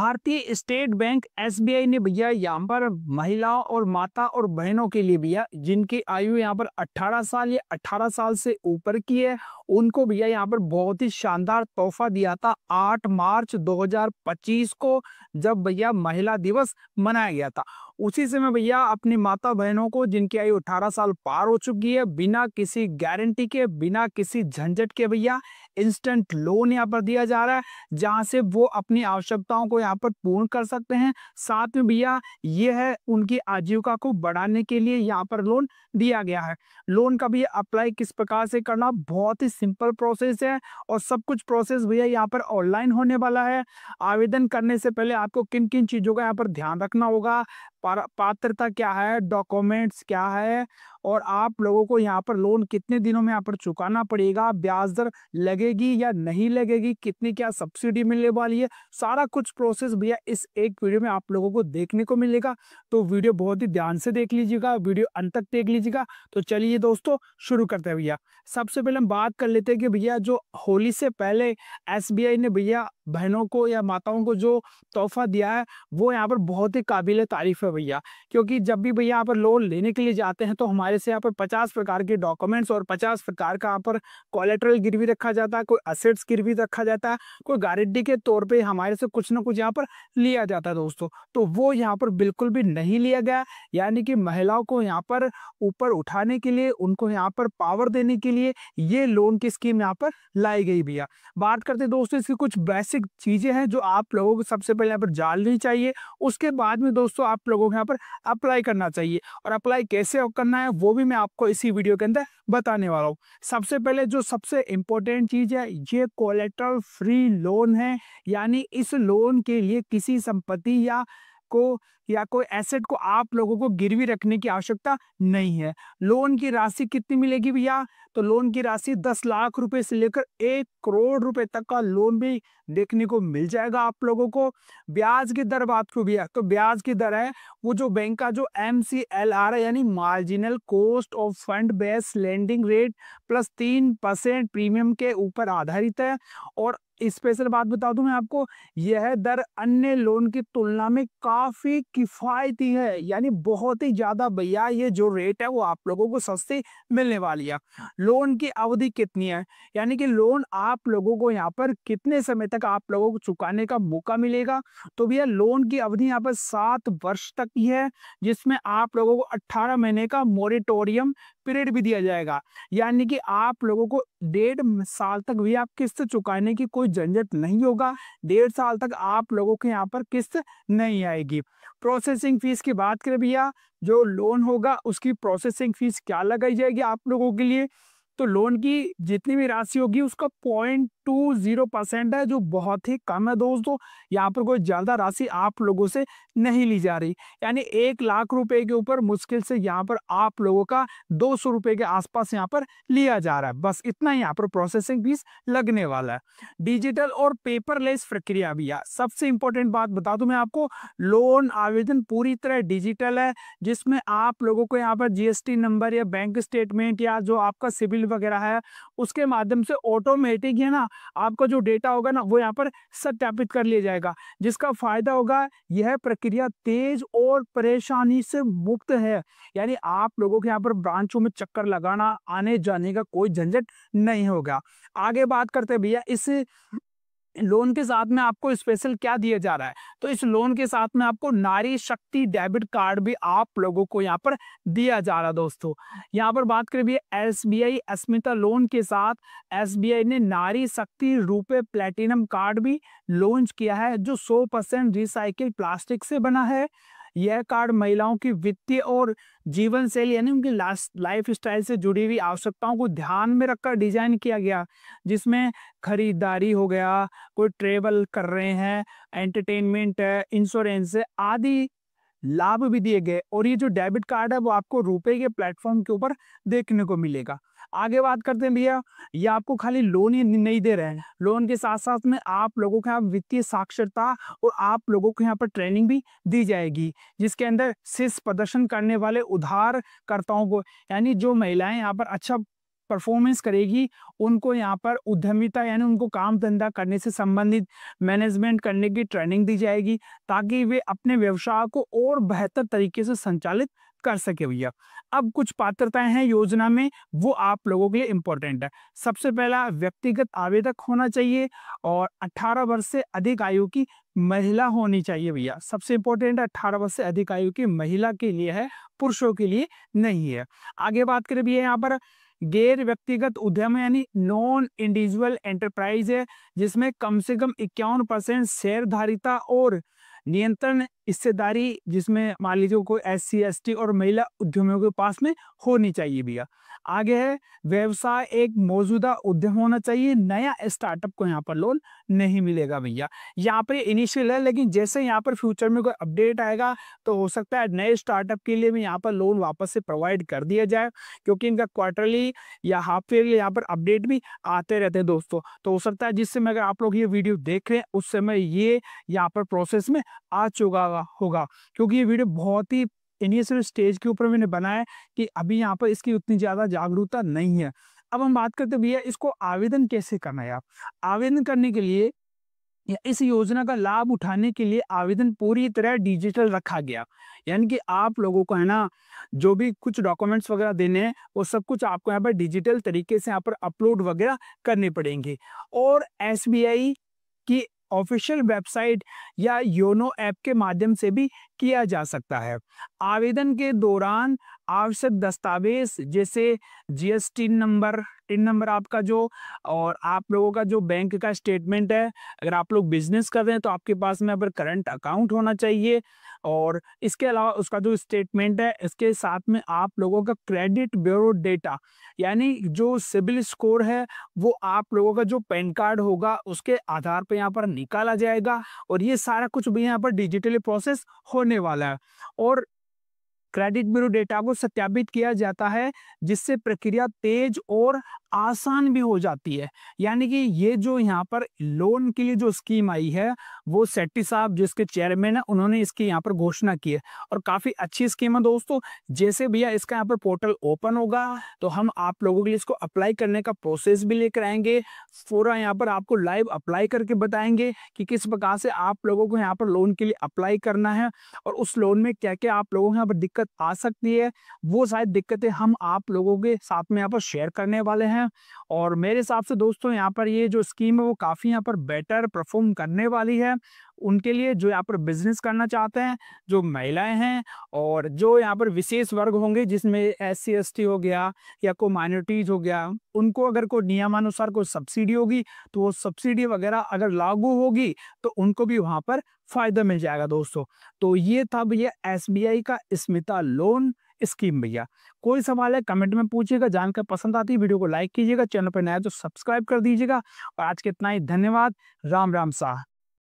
भारतीय state bank SBI ने भैया यहाँ पर महिलाओं और माता और बहनों के लिए भैया जिनकी आयु यहाँ पर 18 साल या 18 साल से ऊपर की है, उनको भैया यहाँ पर बहुत ही शानदार तोहफा दिया था 8 मार्च 2025 को, जब भैया महिला दिवस मनाया गया था। उसी समय भैया अपनी माता बहनों को जिनकी आयु 18 साल पार हो चुकी है, बिना किसी गारंटी के, बिना किसी झंझट के भैया इंस्टेंट लोन यहाँ पर दिया जा रहा है, जहां से वो अपनी आवश्यकताओं को यहाँ पर पूर्ण कर सकते हैं। साथ में भैया ये है उनकी आजीविका को बढ़ाने के लिए यहाँ पर लोन दिया गया है। लोन का भी अप्लाई किस प्रकार से करना, बहुत ही सिंपल प्रोसेस है और सब कुछ प्रोसेस भैया यहाँ पर ऑनलाइन होने वाला है। आवेदन करने से पहले आपको किन किन चीज़ों का यहाँ पर ध्यान रखना होगा, पात्रता क्या है, डॉक्यूमेंट्स क्या है, और आप लोगों को यहाँ पर लोन कितने दिनों में यहाँ पर चुकाना पड़ेगा, ब्याज दर लगेगी या नहीं लगेगी, कितनी क्या सब्सिडी मिलने वाली है, सारा कुछ प्रोसेस भैया इस एक वीडियो में आप लोगों को देखने को मिलेगा। तो वीडियो बहुत ही ध्यान से देख लीजिएगा, वीडियो अंत तक देख लीजिएगा। तो चलिए दोस्तों शुरू करते हैं भैया। सबसे पहले हम बात कर लेते हैं कि भैया जो होली से पहले एसबीआई ने भैया बहनों को या माताओं को जो तोहफा दिया है वो यहाँ पर बहुत ही काबिल तारीफ है भैया। क्योंकि जब भी भैया यहाँ पर लोन लेने के लिए जाते हैं तो हमारे से यहाँ पर 50 प्रकार के डॉक्यूमेंट्स और 50 प्रकार का यहाँ पर कोलेटरल गिरवी रखा जाता है, कोई असेट्स गिरवी रखा जाता है, कोई गारंटी के तौर पे हमारे से कुछ ना कुछ यहाँ पर लिया जाता है दोस्तों। तो वो यहाँ पर बिल्कुल भी नहीं लिया गया, यानी कि महिलाओं को यहाँ पर ऊपर उठाने के लिए, उनको यहाँ पर पावर देने के लिए ये लोन की स्कीम यहाँ पर लाई गई भैया। बात करते हैं दोस्तों इसकी कुछ बेसिक चीजें हैं जो आप लोगों को सबसे पहले यहाँ पर जाननी चाहिए। उसके बाद में दोस्तों आप लोगों को यहाँ पर अप्लाई करना चाहिए, और अप्लाई कैसे करना है वो भी मैं आपको इसी वीडियो के अंदर बताने वाला हूँ। सबसे पहले जो सबसे इम्पोर्टेंट चीज है, ये कोलेटरल फ्री लोन है, यानी इस लोन के लिए किसी संपत्ति या कोई एसेट को आप लोगों को गिरवी रखने की आवश्यकता नहीं है। लोन की राशि कितनी मिलेगी भैया? तो लोन की राशि 10 लाख रुपए से लेकर 1 करोड़ रुपए तक का लोन भी देखने को मिल जाएगा आप लोगों को। ब्याज की दर बात को भैया, तो ब्याज की दर है वो जो बैंक का जो MCLR है, यानी marginal cost of fund based lending rate plus 3% premium के ऊपर आधारित है। और स्पेशल बात बता दूं मैं आपको, यह दर अन्य लोन की तुलना में काफी किफायती है, यानी बहुत ही ज्यादा भैया ये जो रेट है वो आप लोगों को सस्ती मिलने वाली है। लोन की अवधि कितनी है, यानी कि लोन आप लोगों को यहाँ पर कितने समय तक आप लोगों को चुकाने का मौका मिलेगा? तो भैया लोन की अवधि यहाँ पर 7 वर्ष तक की है, जिसमें आप लोगों को 18 महीने का मोरेटोरियम पीरियड भी दिया जाएगा, यानी कि आप लोगों को 1.5 साल तक भी आप किस्त चुकाने की कोई झंझट नहीं होगा। 1.5 साल तक आप लोगों के यहाँ पर किस्त नहीं आएगी। प्रोसेसिंग फीस की बात करें भैया, जो लोन होगा उसकी प्रोसेसिंग फीस क्या लगाई जाएगी आप लोगों के लिए? तो लोन की जितनी भी राशि होगी उसका 0.20% है, जो बहुत ही कम है दोस्तों। यहाँ पर कोई ज्यादा राशि आप लोगों से नहीं ली जा रही, यानी 1 लाख रुपए के ऊपर मुश्किल से यहाँ पर आप लोगों का 200 रुपए के आसपास यहाँ पर लिया जा रहा है, बस इतना ही यहाँ पर प्रोसेसिंग फीस लगने वाला है। डिजिटल और पेपरलेस प्रक्रिया भैया, सबसे इंपॉर्टेंट बात बता दूं मैं आपको, लोन आवेदन पूरी तरह डिजिटल है, जिसमें आप लोगों को यहाँ पर GST नंबर या बैंक स्टेटमेंट या जो आपका सिविल वगैरह है उसके माध्यम से ऑटोमेटिक है ना आपका जो डेटा होगा ना वो यहाँ पर सत्यापित कर लिया जाएगा। जिसका फायदा होगा, यह प्रक्रिया तेज और परेशानी से मुक्त है, यानी आप लोगों के यहाँ पर ब्रांचों में चक्कर लगाना, आने जाने का कोई झंझट नहीं होगा। आगे बात करते हैं भैया इस लोन के साथ में आपको स्पेशल क्या दिया जा रहा है। तो इस लोन के साथ में आपको नारी शक्ति डेबिट कार्ड भी आप लोगों को यहाँ पर दिया जा रहा है दोस्तों। यहाँ पर बात करें भी SBI अस्मिता लोन के साथ SBI ने नारी शक्ति रुपए प्लेटिनम कार्ड भी लॉन्च किया है, जो 100% रिसाइकिल प्लास्टिक से बना है। यह कार्ड महिलाओं की वित्तीय और जीवन शैली यानी उनकी लाइफ स्टाइल से जुड़ी हुई आवश्यकताओं को ध्यान में रखकर डिजाइन किया गया, जिसमें खरीदारी हो गया, कोई ट्रेवल कर रहे हैं, एंटरटेनमेंट है, इंश्योरेंस है आदि लाभ भी दिए गए। और ये जो डेबिट कार्ड है वो आपको रुपए के प्लेटफॉर्म के ऊपर देखने को मिलेगा। आगे बात करते हैं भैया, ये आपको खाली लोन ही नहीं दे रहे हैं, लोन के साथ साथ में आप लोगों को यहाँ वित्तीय साक्षरता और आप लोगों को यहाँ पर ट्रेनिंग भी दी जाएगी, जिसके अंदर शीर्ष प्रदर्शन करने वाले उधारकर्ताओं को, यानी जो महिलाएं यहाँ पर अच्छा परफॉर्मेंस करेगी, उनको यहाँ पर उद्यमिता यानी उनको काम धंधा करने से संबंधित मैनेजमेंट करने की ट्रेनिंग दी जाएगी, ताकि वे अपने व्यवसाय को और बेहतर तरीके से संचालित कर सके भैया। अब कुछ पात्रताएं हैं योजना में, वो आप लोगों के लिए इम्पोर्टेंट है। सबसे पहला व्यक्तिगत आवेदक होना चाहिए और 18 वर्ष से अधिक आयु की महिला होनी चाहिए भैया। सबसे इम्पोर्टेंट है 18 वर्ष से अधिक आयु की महिला के लिए है, पुरुषों के लिए नहीं है। आगे बात करें भैया यहाँ पर गैर व्यक्तिगत उद्यम यानी नॉन इंडिविजुअल एंटरप्राइज है, जिसमें कम से कम 51% शेयरधारिता और नियंत्रण हिस्सेदारी, जिसमें मान लीजिए कोई SC ST और महिला उद्यमियों के पास में होनी चाहिए भैया। आगे है व्यवसाय एक मौजूदा उद्यम होना चाहिए, नया स्टार्टअप को यहाँ पर लोन नहीं मिलेगा भैया। यहाँ पर इनिशियल है, लेकिन जैसे यहाँ पर फ्यूचर में कोई अपडेट आएगा तो हो सकता है नए स्टार्टअप के लिए भी यहाँ पर लोन वापस से प्रोवाइड कर दिया जाए, क्योंकि इनका क्वार्टरली या हाफ ईयरली यहाँ पर अपडेट भी आते रहते हैं दोस्तों। तो हो सकता है जिस समय अगर आप लोग ये वीडियो देख रहे हैं उस समय ये यहाँ पर प्रोसेस में आ चुका होगा, क्योंकि ये वीडियो बहुत ही इनिशियल स्टेज के ऊपर मैंने बनाया कि अभी यहाँ पर इसकी उतनी ज्यादा जागरूकता नहीं है। अब हम बात करते हैं भैया इसको आवेदन कैसे करना है। आप आवेदन करने के लिए या इस योजना का लाभ उठाने के लिए आवेदन पूरी तरह डिजिटल रखा गया, यानी कि आप लोगों को है ना जो भी कुछ डॉक्यूमेंट्स वगैरह देने हैं वो सब कुछ आपको यहाँ पर डिजिटल तरीके से यहाँ पर अपलोड वगैरह करने पड़ेंगे। और SBI की ऑफिशियल वेबसाइट या योनो ऐप के माध्यम से भी किया जा सकता है। आवेदन के दौरान आवश्यक दस्तावेज जैसे GST नंबर, टिन नंबर आपका जो, और आप लोगों का जो बैंक का स्टेटमेंट है, अगर आप लोग बिजनेस कर रहे हैं तो आपके पास में अगर करंट अकाउंट होना चाहिए, और इसके अलावा उसका जो स्टेटमेंट है, इसके साथ में आप लोगों का क्रेडिट ब्यूरो डेटा यानी जो सिबिल स्कोर है वो आप लोगों का जो पैन कार्ड होगा उसके आधार पर यहाँ पर निकाला जाएगा, और ये सारा कुछ भी यहाँ पर डिजिटली प्रोसेस होने वाला है। और क्रेडिट ब्यूरो डेटा को सत्यापित किया जाता है, जिससे प्रक्रिया तेज और आसान भी हो जाती है। यानी कि ये जो यहाँ पर लोन के लिए जो स्कीम आई है वो सेट्टी साहब जिसके चेयरमैन है उन्होंने इसकी यहाँ पर घोषणा की है, और काफी अच्छी स्कीम है दोस्तों। जैसे भैया इसका यहाँ पर पोर्टल ओपन होगा तो हम आप लोगों के लिए इसको अप्लाई करने का प्रोसेस भी लेकर आएंगे, पूरा यहाँ पर आपको लाइव अप्लाई करके बताएंगे कि किस प्रकार से आप लोगों को यहाँ पर लोन के लिए अप्लाई करना है, और उस लोन में क्या क्या आप लोगों को यहाँ पर दिक्कत आ सकती है, वो सारी दिक्कतें हम आप लोगों के साथ में यहाँ पर शेयर करने वाले हैं। और मेरे हिसाब से दोस्तों यहाँ पर ये जो स्कीम है वो काफी यहाँ पर बेटर परफॉर्म करने वाली है उनके लिए जो यहाँ पर बिजनेस करना चाहते हैं, जो महिलाएं हैं और जो यहाँ पर विशेष वर्ग होंगे जिसमें SC ST हो गया या कोई माइनॉरिटीज हो गया, उनको अगर कोई नियमानुसार कोई सब्सिडी होगी तो वो सब्सिडी वगैरह अगर लागू होगी तो उनको भी वहां पर फायदा मिल जाएगा दोस्तों। तो ये था भैया SBI का स्मिता लोन स्कीम भैया। कोई सवाल है कमेंट में पूछिएगा, जानकर पसंद आती है वीडियो को लाइक कीजिएगा, चैनल पर नया तो सब्सक्राइब कर दीजिएगा। और आज के इतना ही, धन्यवाद। राम राम साह।